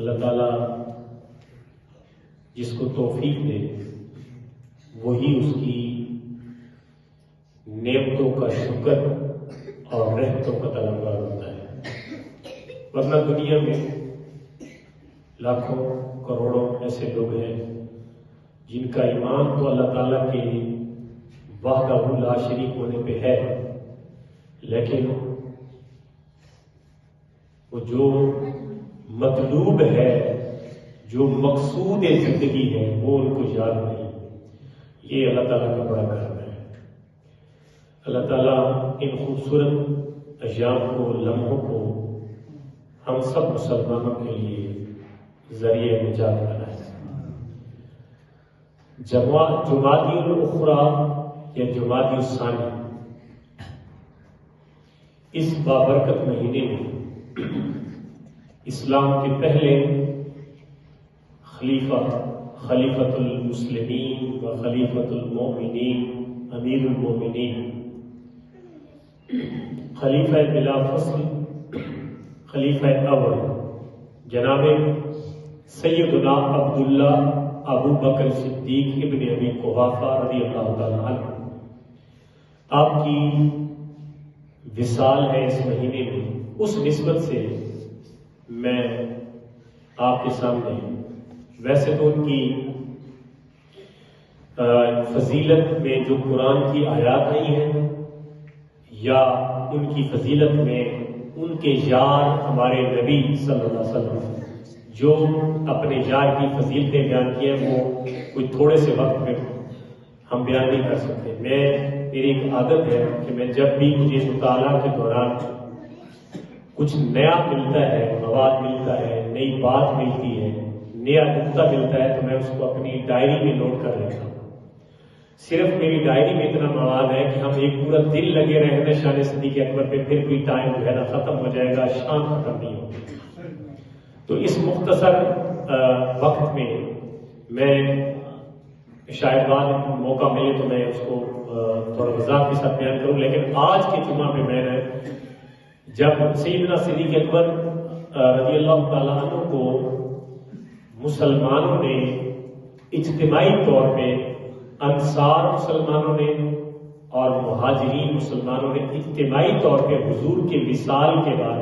اللہ تعالیٰ جس کو توفیق دے وہی اس کی نعمتوں کا شکر اور رحمتوں کا طلبگار ہوتا ہے، ورنہ دنیا میں لاکھوں کروڑوں ایسے لوگ ہیں جن کا ایمان تو اللہ تعالیٰ کے وحدہ لا شریک ہونے پہ ہے، لیکن وہ جو مطلوب ہے، جو مقصود زندگی ہے، وہ ان کو یاد نہیں۔ یہ اللہ تعالیٰ کا بڑا کرم ہے۔ اللہ تعالیٰ ان خوبصورت ایام کو، لمحوں کو ہم سب مسلمانوں کے لیے ذریعہ نجات بنائے۔ جمادی الاخری یا جمادی الثانی، اس بابرکت مہینے میں اسلام کے پہلے خلیفۃ المسلمین و خلیفۃ المؤمنین، امیر المؤمنین، خلیفہ بلا فصل، خلیفہ اول جناب سیدنا عبداللہ ابو بکر صدیق ابن ابی قحافہ رضی اللہ تعالیٰ عنہ، آپ کی وصال ہے اس مہینے میں۔ اس نسبت سے میں آپ کے سامنے ویسے تو ان کی فضیلت میں جو قرآن کی آیات آئی ہیں یا ان کی فضیلت میں ان کے یار ہمارے نبی صلی اللہ علیہ وسلم جو اپنے یار کی فضیلتیں بیان کی ہیں وہ کوئی تھوڑے سے وقت میں ہم بیان نہیں کر سکتے۔ میری ایک عادت ہے کہ میں جب بھی مجھے مطالعہ کے دوران کچھ نیا ملتا ہے، مواد ملتا ہے، نئی بات ملتی ہے، نیا نقطہ ملتا ہے، تو میں اس کو اپنی ڈائری میں نوٹ کر لیتا ہوں۔ صرف میری ڈائری میں اتنا مواد ہے کہ ہم ایک پورا دن لگے رہے ہیں شان صدیق اکبر پہ، پھر کوئی ٹائم جو ہے نا ختم ہو جائے گا، شان ختم نہیں ہوگی۔ تو اس مختصر وقت میں شاید بعد موقع ملے تو میں اس کو تھوڑا وضاحت کے ساتھ بیان کروں، لیکن آج کے جمعہ میں میں نے جب سیدنا صدیق اکبر رضی اللہ تعالیٰ عنہ کو مسلمانوں نے اجتماعی طور پہ، انصار مسلمانوں نے اور مہاجرین مسلمانوں نے اجتماعی طور پہ حضور کے وصال کے بعد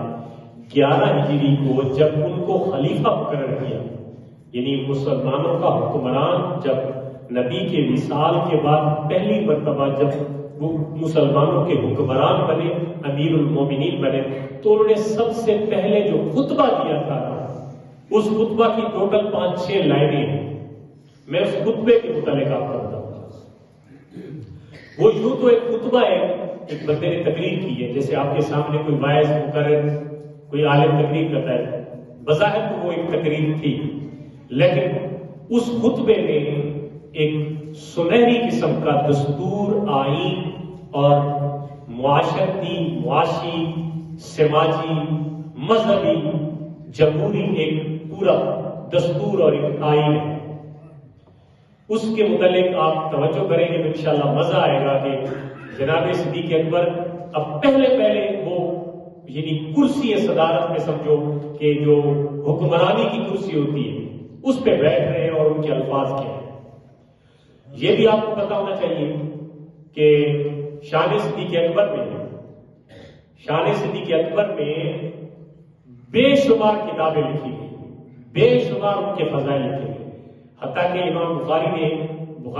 11 ہجری کو جب ان کو خلیفہ مقرر کیا، یعنی مسلمانوں کا حکمران جب نبی کے وصال کے بعد پہلی مرتبہ جب وہ مسلمانوں کے حکمران بنے، امیر المومنین بنے، تو انہوں نے سب سے پہلے جو خطبہ دیا تھا اس خطبہ کی ٹوٹل 5-6 لائنیں ہیں۔ میں اس خطبے کے متعلق آپ کو بتاؤں گا۔ وہ یوں تو ایک خطبہ ہے، ایک بندے نے تقریر کی ہے، جیسے آپ کے سامنے کوئی واعظ مقرر کوئی عالم تقریر کرتا ہے، بظاہر تو وہ ایک تقریر تھی، لیکن اس خطبے میں ایک سنہری قسم کا دستور، آئین اور معاشرتی، معاشی، سماجی، مذہبی، جمہوری ایک پورا دستور اور ایک آئین ہے۔ اس کے متعلق آپ توجہ کریں گے تو انشاءاللہ مزہ آئے گا کہ جناب صدیق اکبر اب پہلے وہ یعنی کرسی صدارت میں سمجھو کہ جو حکمرانی کی کرسی ہوتی ہے اس پہ بیٹھ رہے ہیں، اور ان کے الفاظ کیا ہیں یہ بھی آپ کو پتا ہونا چاہیے کہ شان صدیق اکبر میں بے شمار کتابیں لکھی گئی، بے شمار ان کے فضائل لکھے گئے، حتیٰ کہ امام بخاری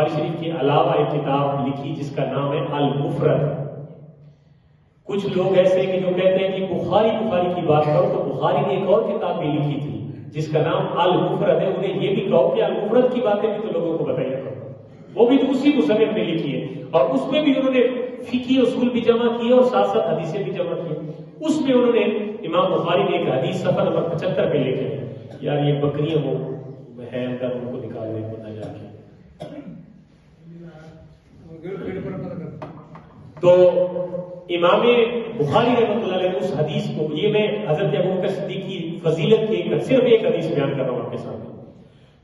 شریف کے علاوہ ایک کتاب لکھی جس کا نام ہے المفرد۔ کچھ لوگ ایسے کہ جو کہتے ہیں کہ بخاری کی بات کرو تو بخاری نے ایک اور کتاب بھی لکھی تھی جس کا نام المفرد ہے، انہیں یہ بھی کہو کہ المفرد کی باتیں بھی تو لوگوں کو بتائیے، وہ بھی تو اسی مصنف نے لکھی ہے، اور اس میں بھی انہوں نے فقہی اصول بھی جمع کیے اور ساتھ ساتھ حدیثیں بھی جمع کی۔ اس میں انہوں نے امام بخاری نے ایک حدیث صفحہ نمبر 75 پہ لکھے ہیں، یار یہ بکریاں وہ ہے اندر، ان کو نکال دے پتہ جا کے۔ تو امام بخاری رحمۃ اللہ علیہ نے اس حدیث کو، یہ میں حضرت ابوبکر صدیق کی فضیلت کی صرف ایک حدیث بیان کر رہا ہوں آپ کے سامنے،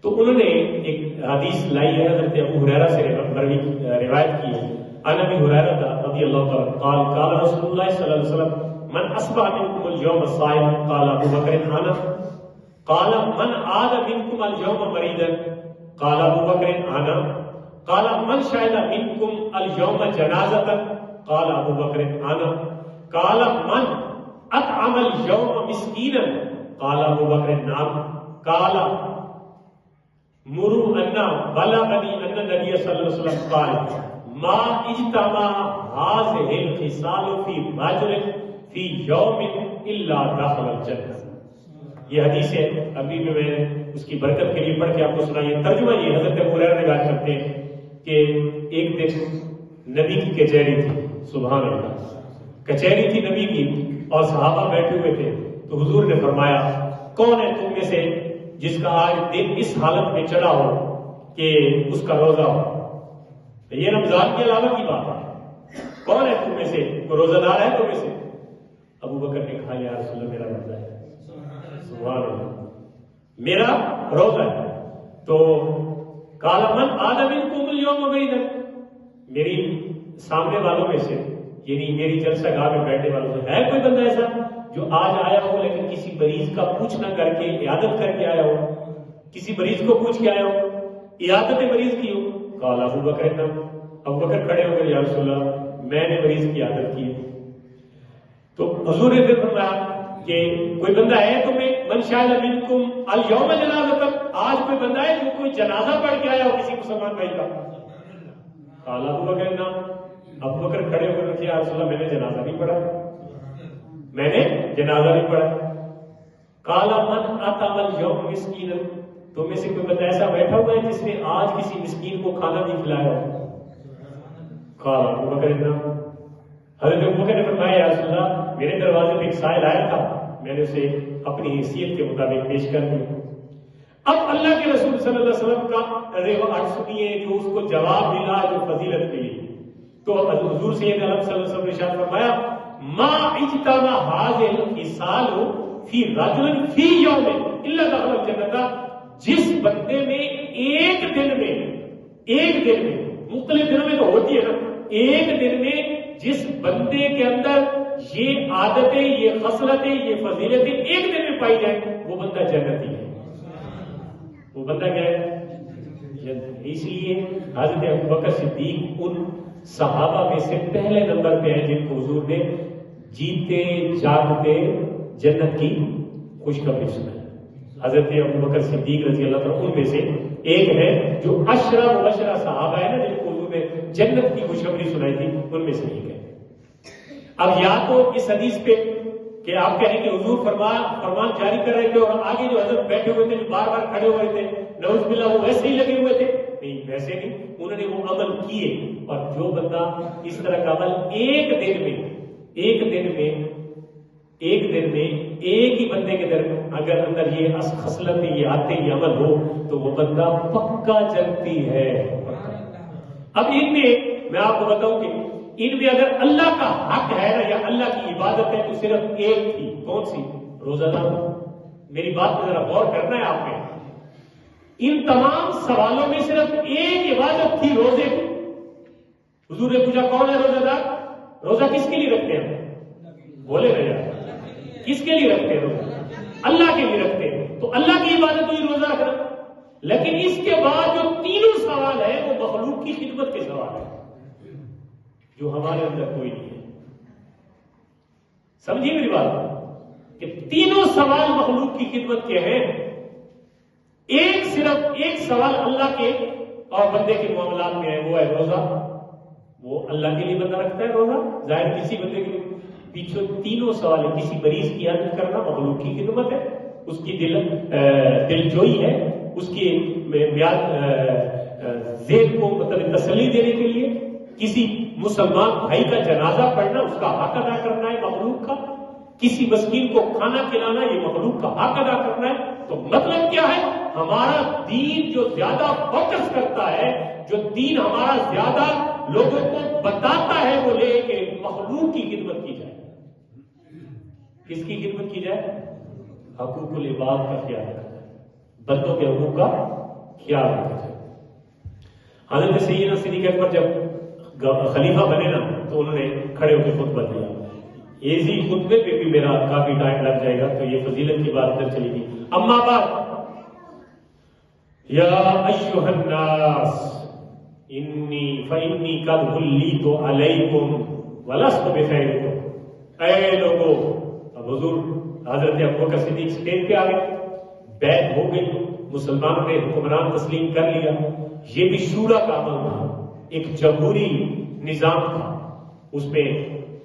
تو انہوں نے ایک حدیث لائی ہے حضرت ابو ہریرہ سے روایت کی ہے، عن ابی ہریرہ رضی اللہ تعالی قال قال رسول اللہ صلی اللہ علیہ وسلم من اصبح منکم اليوم صائما قال ابو بکر انا قال من عاد منکم اليوم مریضا قال ابو بکر انا قال من شهد منکم اليوم جنازۃ قال ابو بکر انا قال من اطعم اليوم مسکینا قال ابو بکر نعم قال مروا ان بلغني ان النبي صلی اللہ علیہ وسلم قال ما اجتمع هذه الخصال في رجل في يوم الا دخل الجنہ. یہ حدیث ہے، ابھی بھی میں اس کی برکت کے لیے پڑھ کے آپ کو سنا. یہ ترجمہ یہ حضرت ابو ہریرہ روایت کرتے ہیں کہ ایک دن نبی کی کچہری تھی، سبحان اللہ، کچہری تھی نبی کی اور صحابہ بیٹھے ہوئے تھے. تو حضور نے فرمایا کون ہے تم میں سے جس کا آج دن اس حالت میں چڑھا ہو کہ اس کا روزہ ہو. یہ رمضان کے علاوہ کی بات ہے. کون ہے تم میں سے کوئی روزہ دار ہے تم میں سے؟ ابو بکر نے کہا یا رسول اللہ میرا روزہ ہے. سبحان اللہ، میرا روزہ ہے. تو قال من عاد منکم اليوم مریضا، میری سامنے والوں میں سے یعنی میری جلسہ گاہ میں بیٹھے والوں سے ہے کوئی بندہ ایسا جو آج آیا ہو لیکن کسی مریض کا پوچھ نہ کر کے عیادت کر کے آیا ہو، کسی مریض کو پوچھ کے آیا ہو، عیادت مریض کی ہو؟ قال ابو بکر نے، ابو بکر کھڑے ہو گئے یا رسول اللہ میں نے مریض کی عیادت کی. تو حضور نے پھر فرمایا کہ کوئی بندہ ہے تمہیں من شاہد منکم اليوم جنازۃ، آج کوئی بندہ ہے جو کوئی جنازہ پڑھ کے آیا ہو کسی مسلمان بھائی کا؟ قال ابو بکر نے، ابو بکر کھڑے ہو کر رکھے یا رسول اللہ میں نے جنازہ نہیں پڑھا، میں نے جنازہ نہیں پڑھا. قال من اطعم اليوم مسکینا، تو میں سے کوئی بندہ ایسا بیٹھا ہوا ہے جس نے آج کسی مسکین کو کھانا نہیں کھلایا ہو؟ قال ابو بکر نے، حضرت ابو بکر نے فرمایا یا رسول اللہ میرے دروازے پہ ایک سائل آیا تھا، میں نے اسے اپنی حیثیت کے مطابق پیش کر دیا. اب اللہ کے رسول صلی اللہ علیہ وسلم کا روایت سنیے جو اس کو جواب ملا جو فضیلت کے لیے. تو حضور سید عالم صلی اللہ علیہ وسلم نے ارشاد فرمایا ما اجتمع هذه الخصال في رجل في يوم الا دخل الجنہ، جس بندے میں ایک دن میں مختلف دنوں میں تو ہوتی ہے نا، ایک دن میں جس بندے کے اندر یہ عادتیں، یہ خصلتیں، یہ فضیلتیں ایک دن میں پائی جائیں وہ بندہ جنتی ہے. وہ بندہ کیا ہے؟ اس لیے حضرت ابوبکر صدیق ان صحابہ میں سے پہلے نمبر پہ ہیں جن کو حضور نے جیتے جاگتے جنت کی خوشخبری سنائی. حضرت ابوبکر صدیق رضی اللہ عنہ ان میں سے ایک ہے جو عشرہ مبشرہ صحابہ ہے نا جن کو حضور نے جنت کی خوشخبری سنائی تھی، ان میں سے ایک ہے. اب یا تو اس حدیث پہ کہ آپ کہیں کہ حضور فرمان جاری کر رہے تھے اور آگے جو حضرت بیٹھے ہوئے تھے جو بار بار کھڑے ہوئے تھے نعوذ باللہ وہ ویسے ہی لگے ہوئے تھے؟ نہیں، ویسے نہیں، انہوں نے وہ عمل کیے. اور جو بندہ اس طرح کا عمل ایک دن میں ایک ہی بندے کے درمیان اگر اندر یہ خصلت یہ آتے یہ عمل ہو تو وہ بندہ پکا جنتی ہے. اب ان میں آپ کو بتاؤں کہ ان میں اگر اللہ کا حق ہے نا یا اللہ کی عبادت ہے تو صرف ایک تھی، کون سی؟ روزہ دار. میری بات پہ ذرا غور کرنا ہے آپ نے. ان تمام سوالوں میں صرف ایک عبادت تھی، روزے کی. حضور نے پوچھا کون ہے روزہ دار؟ روزہ کس کے لیے رکھتے ہیں؟ بولے نا یار، کس کے لیے رکھتے ہیں روزہ؟ اللہ کے لیے رکھتے ہیں. تو اللہ کی عبادت ہوئی روزہ رکھنا. لیکن اس کے بعد جو تینوں سوال ہیں وہ مخلوق کی خدمت کے سوال ہیں جو ہمارے اندر کوئی نہیں ہے. سمجھیے میری بات کہ تینوں سوال مخلوق کی خدمت کے ہیں. صرف ایک سوال اللہ کے اور بندے کے معاملات میں ہے، وہ ہے روزہ. وہ اللہ کے لیے بندہ رکھتا ہے روزہ، ظاہر کسی بندے کے لیے. پیچھے تینوں سوال ہے. کسی مریض کی عادت کرنا مخلوق کی خدمت ہے، اس کی دل جوئی ہے، اس کی ذہن کو مطلب تسلی دینے کے لیے. کسی مسلمان بھائی کا جنازہ پڑھنا، اس کا حق ادا کرنا ہے مخلوق کا. کسی مسکین کو کھانا کھلانا، یہ مخلوق کا حق ادا کرنا ہے. تو مطلب کیا ہے؟ ہمارا دین جو زیادہ فوکس کرتا ہے، جو دین ہمارا زیادہ لوگوں کو بتاتا ہے، وہ لے کہ مخلوق کی خدمت کی جائے. کس کی خدمت کی جائے؟ حقوق العباد کا خیال رکھا جائے، بندوں کے حقوق کا خیال رکھا جائے. حضرت سیدنا صدیق اکبر جب خلیفہ بنے نا تو انہوں نے کھڑے ہو کے خطبہ دیا. اسی خطبے پہ بھی میرا کافی ٹائم لگ جائے گا تو یہ فضیلت کی بات ادھر چلی گئی. اما بعد یا ایھا الناس فإنی قد وليت علیکم ولست بخیرکم، اے لوگو، اب حضور حضرت ابوبکر صدیق اسٹیج پہ آ گئے، بیعت ہو گئی، مسلمانوں نے حکمران تسلیم کر لیا۔ یہ بھی شورا کا عمل تھا، ایک جمہوری نظام تھا، اس میں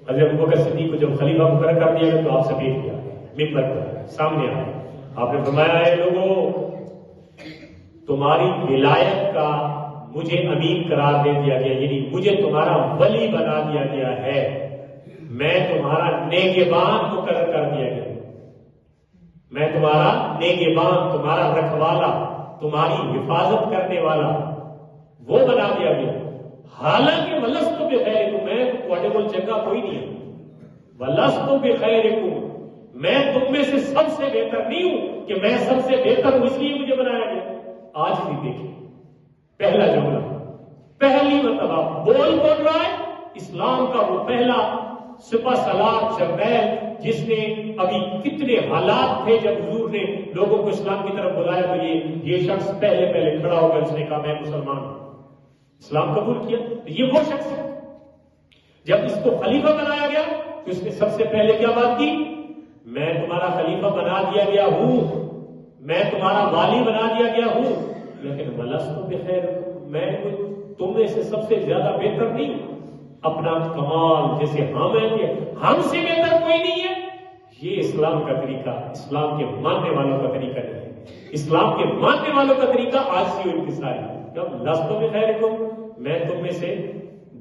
حضرت ابوبکر صدیق کو جب خلیفہ مقرر کر دیا گیا تو آپ سفید کیا ممبر پر سامنے آئے، آپ نے فرمایا ہے لوگوں تمہاری ولایت کا مجھے امین قرار دے دیا گیا، یعنی مجھے تمہارا ولی بنا دیا گیا ہے، میں تمہارا نگہبان مقرر کر دیا گیا، میں تمہارا نگہبان، تمہارا رکھوالا، تمہاری حفاظت کرنے والا وہ بنا دیا گیا۔ حالانکہ ولست بخیرکم، میں تمہارے کو چنگا کوئی نہیں ہے، ولست بخیرکم، میں تم میں سے سب سے بہتر نہیں ہوں کہ میں سب سے بہتر ہوں اس لیے مجھے بنایا گیا۔ آج بھی دیکھیں پہلا جملہ، پہلی مرتبہ بول رہا ہے اسلام کا وہ پہلا سپہ سالار جرنیل جس نے، ابھی کتنے حالات تھے جب حضور نے لوگوں کو اسلام کی طرف بلایا تو یہ شخص پہلے کھڑا ہو گیا، اس نے کہا میں مسلمان ہوں، اسلام قبول کیا۔ یہ وہ شخص ہے، جب اس کو خلیفہ بنایا گیا تو اس نے سب سے پہلے کیا بات کی؟ میں تمہارا خلیفہ بنا دیا گیا ہوں، میں تمہارا والی بنا دیا گیا ہوں، لیکن ولست بخیر، میں تم میں سے سب سے زیادہ بہتر نہیں ہوں، اپنا کمال جیسے ہم سے بہتر کوئی نہیں ہے۔ یہ اسلام کا طریقہ، اسلام کے ماننے والوں کا طریقہ نہیں ہے۔ اسلام کے ماننے والوں کا طریقہ آجزی و انکساری، جب لست بخیرکم، میں تم میں سے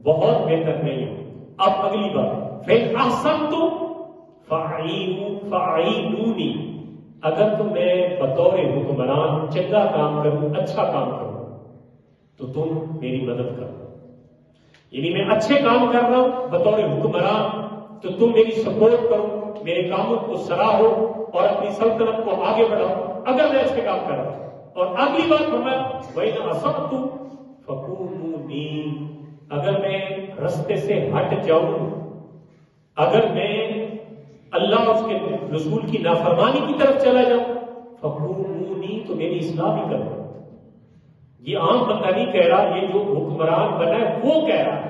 بہت بہتر نہیں ہوں۔ اب اگلی بات، فإن أحسنتم فأعینونی، اگر تو میں بطور حکمران چنگا کام کروں، اچھا کام کروں تو تم میری مدد کرو، یعنی میں اچھے کام کر رہا ہوں بطور حکمران تو تم میری سپورٹ کرو، میرے کاموں کو سراہو اور اپنی سلطنت کو آگے بڑھاؤ اگر میں اچھے کام کر رہا ہوں۔ اور اگلی بات فرمایا وَإِنْ أَصَبْتُ فَقُومُونِي، اگر میں رستے سے ہٹ جاؤں، اگر میں اللہ اور اس کے رسول کی نافرمانی کی طرف چلا جاؤں، فَقُومُونِي، تو میری اصلاح بھی کرو۔ یہ عام بندہ نہیں کہہ رہا، یہ جو حکمران بنا ہے وہ کہہ رہا ہے۔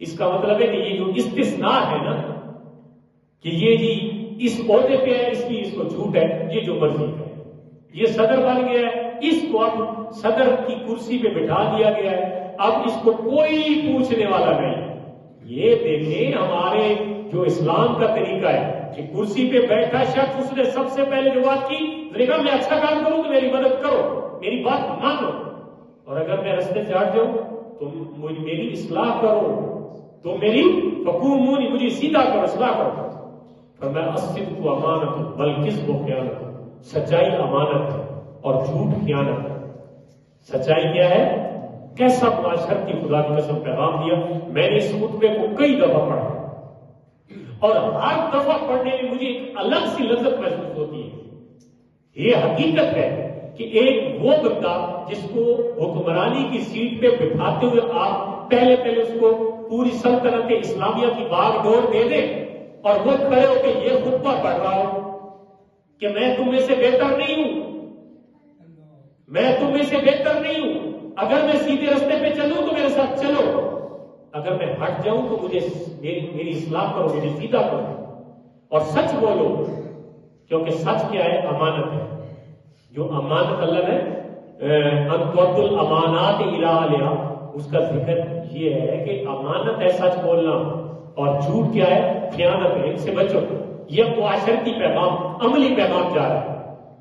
اس کا مطلب ہے کہ یہ جو استثناء ہے نا کہ یہ جی اس عہدے پہ ہے اس لیے اس کو چھوٹ ہے، یہ جو مرضی ہے، یہ صدر بن گیا ہے، اس کو اب صدر کی کرسی پہ بٹھا دیا گیا ہے، اب اس کو کوئی پوچھنے والا نہیں۔ یہ دیکھیں ہمارے جو اسلام کا طریقہ ہے کہ کرسی پہ بیٹھا شخص، اس نے سب سے پہلے جو بات کی، کہا میں اچھا کام کروں تو میری مدد کرو، میری بات مانو، اور اگر میں رستے سے ہٹ جاؤں تم میری اصلاح کرو، تو میری فقومونی، مجھے سیدھا کرو، اصلاح کرو۔ فرمایا الصدق امانت والکذب خیانت، سچائی امانت ہے اور جھوٹ خیانت ہے۔ سچائی کیا ہے؟ کیسا معاشرتی خدا کی قسم پیغام دیا۔ میں نے اس خطبے کو کئی دفعہ پڑھا اور ہر دفعہ پڑھنے میں مجھے ایک الگ سی لذت محسوس ہوتی ہے۔ یہ حقیقت ہے کہ ایک وہ بندہ جس کو حکمرانی کی سیٹ پہ بٹھاتے ہوئے آپ پہلے اس کو پوری سلطنت اسلامیہ کی باغ ڈور دے دیں اور وہ کھڑے ہو کے یہ خطبہ پڑھ رہا ہوں کہ میں تم میں سے بہتر نہیں ہوں، میں تم میں سے بہتر نہیں ہوں، اگر میں سیدھے رستے پہ چلوں تو میرے ساتھ چلو، اگر میں ہٹ جاؤں تو مجھے میری اصلاح کرو، مجھے سیدھا کرو اور سچ بولو، کیونکہ سچ کیا ہے؟ امانت ہے۔ جو امانت اللہ نے ان تؤدوا الامانات الی اہلھا، اس کا ذکر یہ ہے کہ امانت ہے سچ بولنا، اور جھوٹ کیا ہے؟ خیانت ہے، ان سے بچو۔ یہ معاشرتی پیغام، عملی پیغام جا رہا ہے۔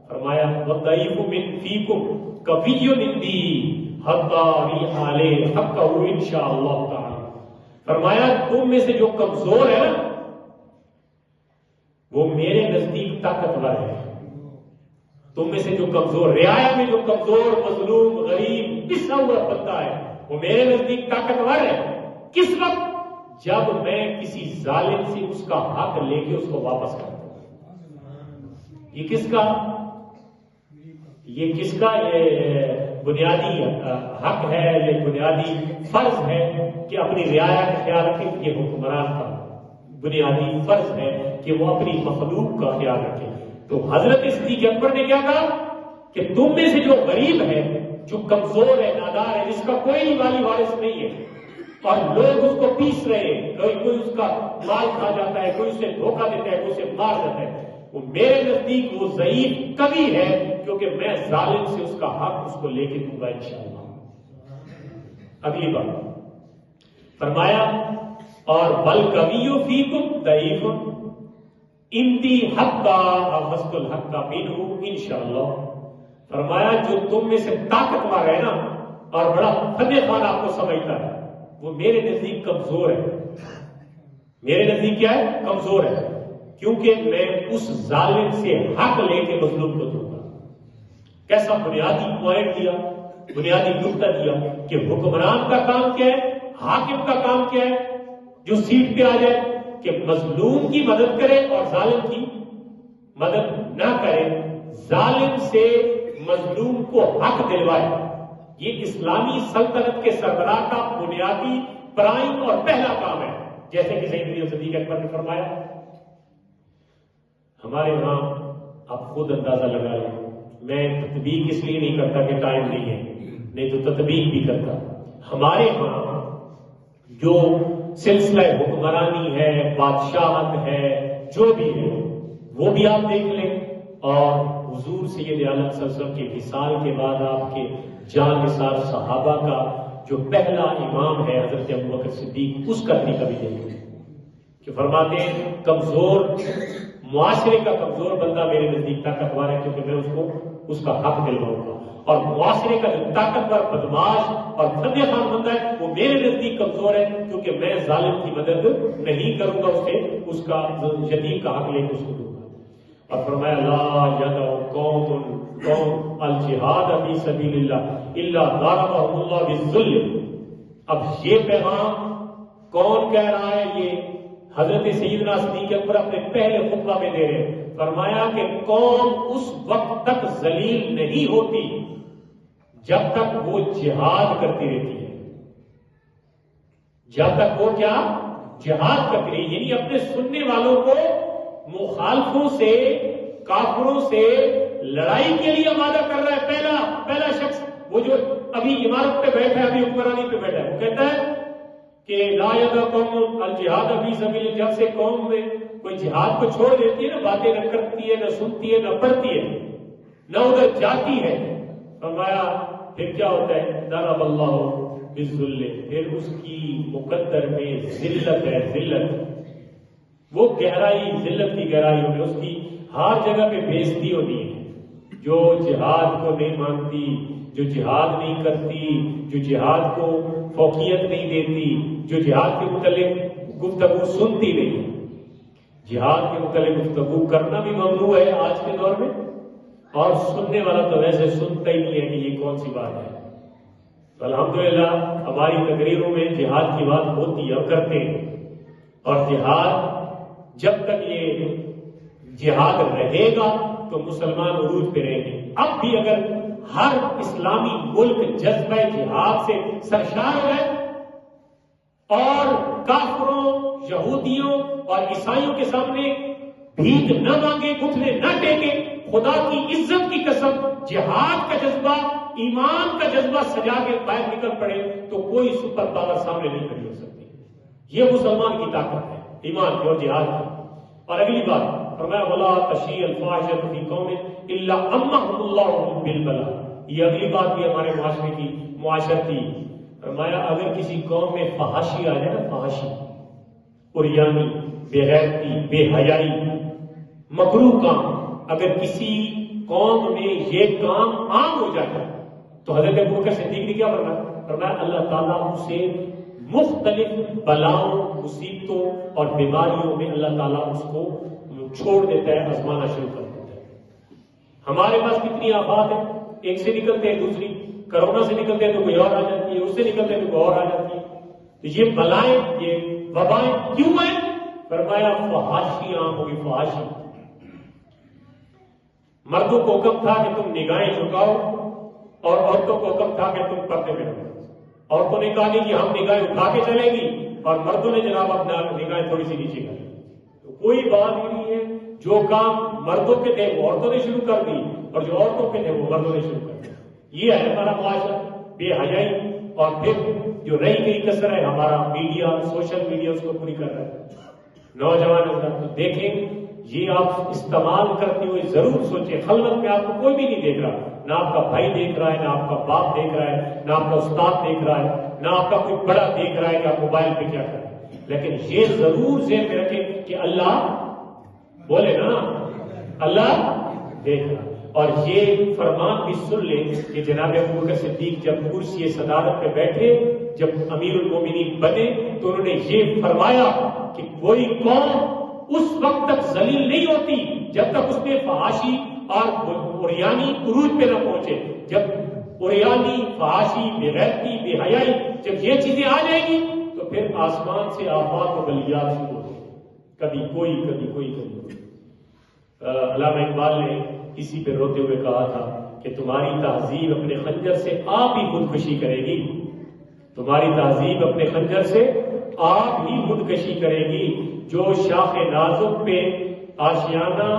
فرمایا وَالضَّعِیفُ مِن فِیکُم قَوِیٌّ عِندِی حَتَّى یَحْلَ حَقَّهُ انشاءاللہ تعالی۔ فرمایا تم میں سے جو کمزور ہے نا وہ میرے نزدیک طاقتور ہے، تم میں سے جو کمزور، رعایا میں جو کمزور، مظلوم، غریب، پسا ہوا بندہ ہے وہ میرے نزدیک طاقتور ہے۔ کس وقت؟ جب میں کسی ظالم سے اس کا حق لے کے اس کو واپس کرتا ہوں۔ یہ کس کا یہ بنیادی حق ہے، یہ بنیادی فرض ہے کہ اپنی رعایا کا خیال رکھے۔ یہ حکمران کا بنیادی فرض ہے کہ وہ اپنی مخلوق کا خیال رکھے۔ تو حضرت صدیق اکبر نے کیا کہا کہ تم میں سے جو غریب ہے، جو کمزور ہے، نادار ہے، جس کا کوئی والی وارث نہیں ہے اور لوگ اس کو پیس رہے ہیں، کوئی اس کا مال کھا جاتا ہے، کوئی اسے دھوکہ دیتا ہے، کوئی اسے مار دیتا ہے، وہ میرے نزدیک وہ ضعیف کبھی ہے، کیونکہ میں ظالم سے اس کا حق اس کو لے کے دوں گا انشاءاللہ۔ اگلی بات فرمایا اور بل کبیو فیکم ضعیف انتی حقا اخذت الحق منہ انشاءاللہ۔ فرمایا جو تم میں سے طاقتور ہے نا اور بڑا فتح خان آپ کو سمجھتا ہے، وہ میرے نزدیک کمزور ہے۔ میرے نزدیک کیا ہے؟ کمزور ہے، کیونکہ میں اس ظالم سے حق لے کے مظلوم کو دوں گا۔ کیسا بنیادی پوائنٹ دیا، بنیادی نقطہ دیا کہ حکمران کا کام کیا ہے، حاکم کا کام کیا ہے، جو سیٹ پہ آ جائے کہ مظلوم کی مدد کرے اور ظالم کی مدد نہ کرے، ظالم سے مظلوم کو حق دلوائے۔ یہ اسلامی سلطنت کے سربراہ کا بنیادی پرائم اور پہلا کام ہے، جیسے کہ سیدنا صدیق اکبر نے فرمایا۔ ہمارے یہاں آپ خود اندازہ لگا لیں، میں تطبیق اس لیے نہیں کرتا کہ ٹائم نہیں ہے، نہیں تو تطبیق بھی کرتا۔ ہمارے ہاں جو سلسلہ حکمرانی ہے، بادشاہت ہے، جو بھی ہے وہ بھی آپ دیکھ لیں، اور حضور سید عالم صلی اللہ علیہ وسلم کے وصال کے بعد آپ کے جان نثار صحابہ کا جو پہلا امام ہے حضرت ابوبکر صدیق، اس کا طریقہ بھی دیکھ لیں کہ فرماتے ہیں کمزور معاشرے کا کمزور بندہ میرے نزدیک طاقتور ہے، کیونکہ میں اس کو اس کا حق دلواؤں گا، اور معاشرے کا جو طاقتور بدماش اور فتح خان بندہ ہے وہ میرے نزدیک کمزور ہے، کیونکہ میں ظالم کی مدد نہیں کروں گا، اسے اس کا یتیم کا حق لے کے اس کو دوں گا۔ اور فرمایا لا یدع قوم الجہاد فی سبیل اللہ الا ضربهم اللہ بالذل۔ اب یہ پیغام کون کہہ رہا ہے؟ یہ حضرت سیدنا صدیق اکبر اپنے پہلے خطبہ میں دے رہے ہیں۔ فرمایا کہ قوم اس وقت تک ذلیل نہیں ہوتی جب تک وہ جہاد کرتی رہتی ہے، جب تک وہ کیا جہاد کرتی رہی، یعنی اپنے سننے والوں کو مخالفوں سے، کافروں سے لڑائی کے لیے آمادہ کر رہا ہے۔ پہلا شخص وہ جو ابھی عمارت پہ بیٹھا ہے، ابھی حکمرانی پہ بیٹھا ہے، وہ کہتا ہے کہ لا یدع قوم الجہاد فی سبیل اللہ۔ جب سے قوم میں کوئی جہاد کو چھوڑ دیتی ہے نا، باتیں نہ کرتی ہے، نہ سنتی ہے، نہ پڑھتی ہے، نہ ادھر جاتی ہے، فرمایا پھر کیا ہوتا ہے؟ ضرب اللہ بالذل، پھر اس کی مقدر میں ذلت ہے، ذلت، وہ گہرائی، ذلت کی گہرائی ہوگی، اس کی ہر جگہ پہ بےزتی ہونی ہے۔ جو جہاد کو نہیں مانتی، جو جہاد نہیں کرتی، جو جہاد کو فوقیت نہیں دیتی، جو جہاد کے متعلق گفتگو سنتی نہیں۔ جہاد کے متعلق گفتگو کرنا بھی ممنوع ہے آج کے دور میں، اور سننے والا تو ویسے سنتا ہی نہیں ہے کہ یہ کون سی بات ہے۔ الحمدللہ ہماری تقریروں میں جہاد کی بات ہوتی ہے اور کرتے ہیں، اور جہاد جب تک یہ جہاد رہے گا تو مسلمان عروج پہ رہیں گے۔ اب بھی اگر ہر اسلامی ملک جذبہ جہاد سے سرشار ہو جائے اور کافروں، یہودیوں اور عیسائیوں کے سامنے بھیک نہ مانگے، گھٹنے نہ ٹیکے، خدا کی عزت کی قسم جہاد کا جذبہ، ایمان کا جذبہ سجا کے باہر نکل پڑے تو کوئی سپر پاور سامنے نہیں کھڑی ہو سکتی۔ یہ مسلمان کی طاقت ہے، ایمان کی اور جہاد کی۔ اور اگلی بات فرمایا ولا تشیع الفاحشۃ فی قوم الا امہم اللہ بالبلاء۔ یہ اگلی بات بھی ہمارے معاشرے کی معاشرتی، فرمایا اگر کسی قوم میں فحاشی آ جائے نا، فحاشی، عریانی، بے غیرتی، بے حیائی، مکروہ کام، اگر کسی قوم میں یہ کام عام ہو جائے تو حضرت ابوبکر صدیق نے کیا فرمایا اللہ تعالیٰ اسے مختلف بلاؤں، مصیبتوں اور بیماریوں میں اللہ تعالیٰ اس کو چھوڑ دیتا ہے، آزمانا شروع کر دیتا ہے۔ ہمارے پاس کتنی آفات ہیں، ایک سے نکلتے ہیں دوسری، کرونا سے نکلتے ہیں تو کوئی اور آ جاتی ہے، اس سے نکلتے ہیں تو کوئی اور آ جاتی ہے۔ تو یہ بلائیں، یہ وبائیں کیوں ہیں؟ فرمایا فحاشی عام ہوگی، فحاشی۔ مردوں کو حکم تھا کہ تم نگاہیں جھکاؤ اور عورتوں کو حکم تھا کہ تم پردے میں رہو۔ عورتوں نے کہا کہ ہم نگاہیں اٹھا کے چلیں گی، اور مردوں نے جناب اپنا نگاہیں تھوڑی سی نیچے کر لی۔ تو کوئی بات ہی نہیں ہے جو کام مردوں کے تھے وہ عورتوں نے شروع کر دی اور جو عورتوں کے تھے وہ مردوں نے شروع کر دی۔ یہ ہے ہمارا معاشرہ، بے حیائی۔ اور پھر جو رہی گئی کسر ہے ہمارا میڈیا، سوشل میڈیا اس کو پوری کر رہا ہے۔ نوجوان حضرات تو دیکھیں، یہ آپ استعمال کرتے ہوئے ضرور سوچیں، خلوت میں آپ کو کوئی بھی نہیں دیکھ رہا، نہ آپ کا بھائی دیکھ رہا ہے، نہ آپ کا باپ دیکھ رہا ہے، نہ آپ کا استاد دیکھ رہا ہے، نہ آپ کا کوئی بڑا دیکھ رہا ہے کہ آپ موبائل پہ کیا کر رہے ہیں، لیکن یہ ضرور ذہن میں رکھیں کہ اللہ بولے نا، اللہ دیکھ رہا۔ اور یہ فرمان بھی سن لیں کہ جناب ابوبکر صدیق جب کرسی صدارت پہ بیٹھے، جب امیر المومنین بنے، تو انہوں نے یہ فرمایا کہ کوئی قوم اس وقت تک ذلیل نہیں ہوتی جب تک اس میں فحاشی اور عریانی عروج پہ نہ پہنچے۔ جب عریانی، فحاشی، بے غیرتی، بے حیائی، جب یہ چیزیں آ جائیں گی تو پھر آسمان سے آفات و بلیات شروع ہو گئی، کبھی کوئی، کبھی کوئی، کبھی کوئی۔ علامہ اقبال نے اسی پہ روتے ہوئے کہا تھا کہ تمہاری تہذیب اپنے خنجر سے آپ ہی خودکشی کرے گی، تمہاری تہذیب اپنے خنجر سے آپ ہی خودکشی کرے گی۔ جو شاخ نازک پہ آشیانہ،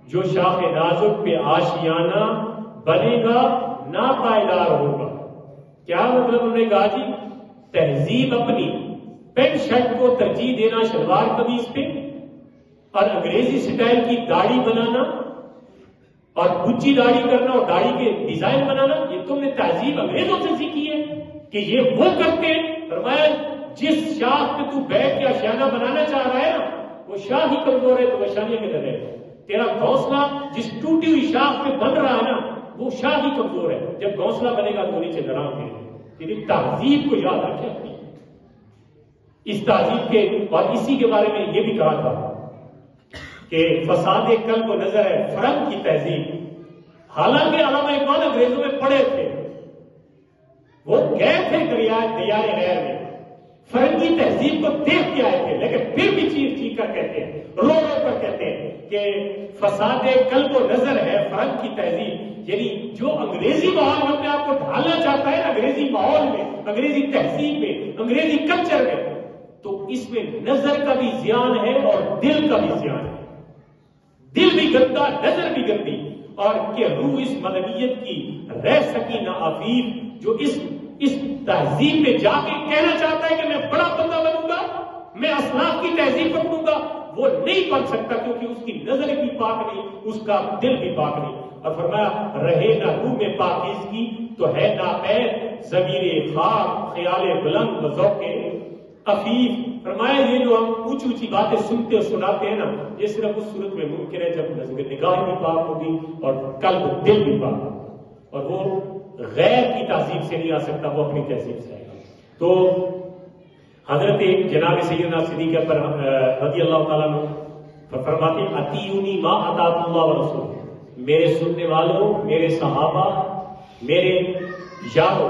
جو شاخ نازک پہ آشیانہ بنے گا ناپائیدار ہوگا۔ کیا مطلب انہوں نے کہا جی، تہذیب اپنی، پینٹ شرٹ کو ترجیح دینا شلوار قمیض پہ، اور انگریزی سٹائل کی داڑھی بنانا اور بچی داڑھی کرنا اور داڑھی کے ڈیزائن بنانا، یہ تم نے تہذیب انگریزوں سے سیکھی ہے کہ یہ وہ کرتے ہیں۔ فرمایا جس شاخ پہ تو بیٹھ کے آشیانہ بنانا چاہ رہا ہے نا، وہ شاخ ہی کمزور ہے تو آشیانے کے در ہے۔ تیرا گھونسلہ جس ٹوٹی ہوئی شاخ پہ بن رہا ہے نا، وہ شاخ ہی کمزور ہے۔ جب گھونسلہ بنے گا تو نیچے درام گے۔ تیری تہذیب کو یاد رکھے اپنی، اس تہذیب کے۔ اور اسی کے بارے میں یہ بھی کہا تھا کہ فساد قلب و نظر ہے فرنگ کی تہذیب۔ حالانکہ علامہ اقبال انگریزوں میں پڑے تھے، وہ گئے تھے دیار غیر میں، فرنگی تہذیب کو دیکھ کے آئے تھے، لیکن پھر بھی چیخ چیخ کر کہتے ہیں، رو رو کر کہتے ہیں کہ فساد قلب و نظر ہے فرنگ کی تہذیب۔ یعنی جو انگریزی ماحول میں اپنے آپ کو ڈھالنا چاہتا ہے، انگریزی ماحول میں، انگریزی تہذیب میں، انگریزی کلچر میں، تو اس میں نظر کا بھی زیان ہے اور دل کا بھی زیان ہے۔ دل بھی گندا، نظر بھی گندی، اور کہ روح اس مدنیت کی رہ سکی نہ عفیف، جو اس تہذیب میں جا کے کہنا چاہتا ہے کہ میں بڑا بندہ بنوں گا، میں اسلاف کی تہذیب پکڑوں گا، وہ نہیں بن سکتا، کیونکہ اس کی نظر بھی پاک نہیں، اس کا دل بھی پاک نہیں۔ اور فرمایا رہے نہ روح میں پاکیزگی تو ہے ناقید ضمیر خاک خیال بلند و ذوق عفیف۔ فرمایا یہ جو ہم اونچی اونچی باتیں سنتے اور سناتے ہیں نا، یہ صرف اس صورت میں ممکن ہے جب نگاہ بھی پاک ہوگی اور قلب دل بھی پاک ہوگا، اور وہ غیر کی تہذیب سے نہیں آ سکتا، وہ اپنی تہذیب سے آئے گا۔ تو حضرت جناب سیدنا صدیق اکبر رضی اللہ تعالیٰ عنہ فرماتے ہیں اطیعونی ما اطاعت اللہ ورسولہ، میرے سننے والوں، میرے صحابہ، میرے یاروں،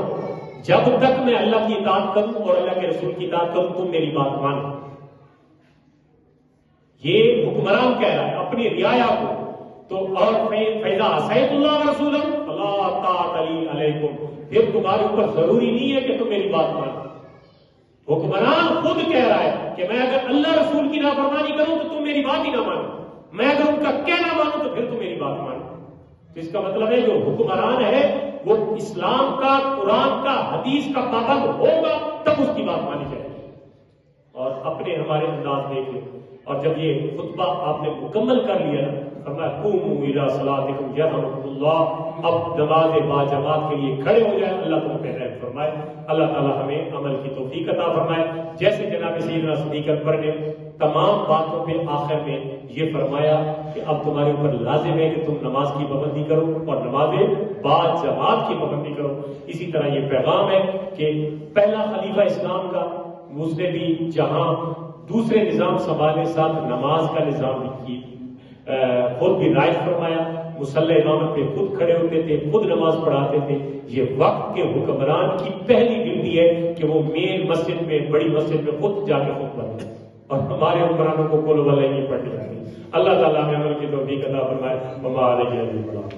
جب تک میں اللہ کی اطاعت کروں اور اللہ کے رسول کی اطاعت کروں تم میری بات مانو۔ یہ حکمران کہہ رہا ہے اپنی رعایا کو۔ تو اور فَإِذَا عَصَيْتُ اللَّهَ وَرَسُولَهُ فَلَا طَاعَةَ لِي عَلَيْكُمْ، پھر تمہارے اوپر ضروری نہیں ہے کہ تم میری بات مانو۔ حکمران خود کہہ رہا ہے کہ میں اگر اللہ رسول کی نافرمانی کروں تو تم میری بات ہی نہ مانو، میں اگر ان کا کہنا مانوں تو پھر تم میری بات مانو۔ تو اس کا مطلب ہے جو حکمران ہے وہ اسلام کا، قرآن کا، حدیث کا پابند ہوگا تب اس کی بات مانی جائے گی۔ اور اپنے ہمارے انداز دیکھ لیں، اور جب یہ خطبہ آپ نے مکمل کر لیا نا، فرمایا قوموا الی صلاتکم یرحمکم اللہ، اب نماز با جماعت کے لیے کھڑے ہو جائیں، اللہ تم پہ رحم فرمائے۔ اللہ تعالیٰ ہمیں عمل کی توفیق عطا فرمائے۔ جیسے جناب سیدنا صدیق اکبر نے تمام باتوں پہ آخر میں یہ فرمایا کہ اب تمہارے اوپر لازم ہے کہ تم نماز کی پابندی کرو اور نماز با جماعت کی پابندی کرو۔ اسی طرح یہ پیغام ہے کہ پہلا خلیفہ اسلام کا، اس نے بھی جہاں دوسرے نظام سنبھالے ساتھ نماز کا نظام بھی کی، خود بھی رائج فرمایا، مصلی امامت پہ خود کھڑے ہوتے تھے، خود نماز پڑھاتے تھے۔ یہ وقت کے حکمران کی پہلی ڈیوٹی ہے کہ وہ مین مسجد میں، بڑی مسجد میں خود جا کے خود پڑھیں، اور ہمارے حکمرانوں کو قول واللہ نہیں پڑھنی چاہیے۔ اللہ تعالیٰ ہمیں عمل کی توفیق عطا فرمائے۔ وما علیہ البلاغ۔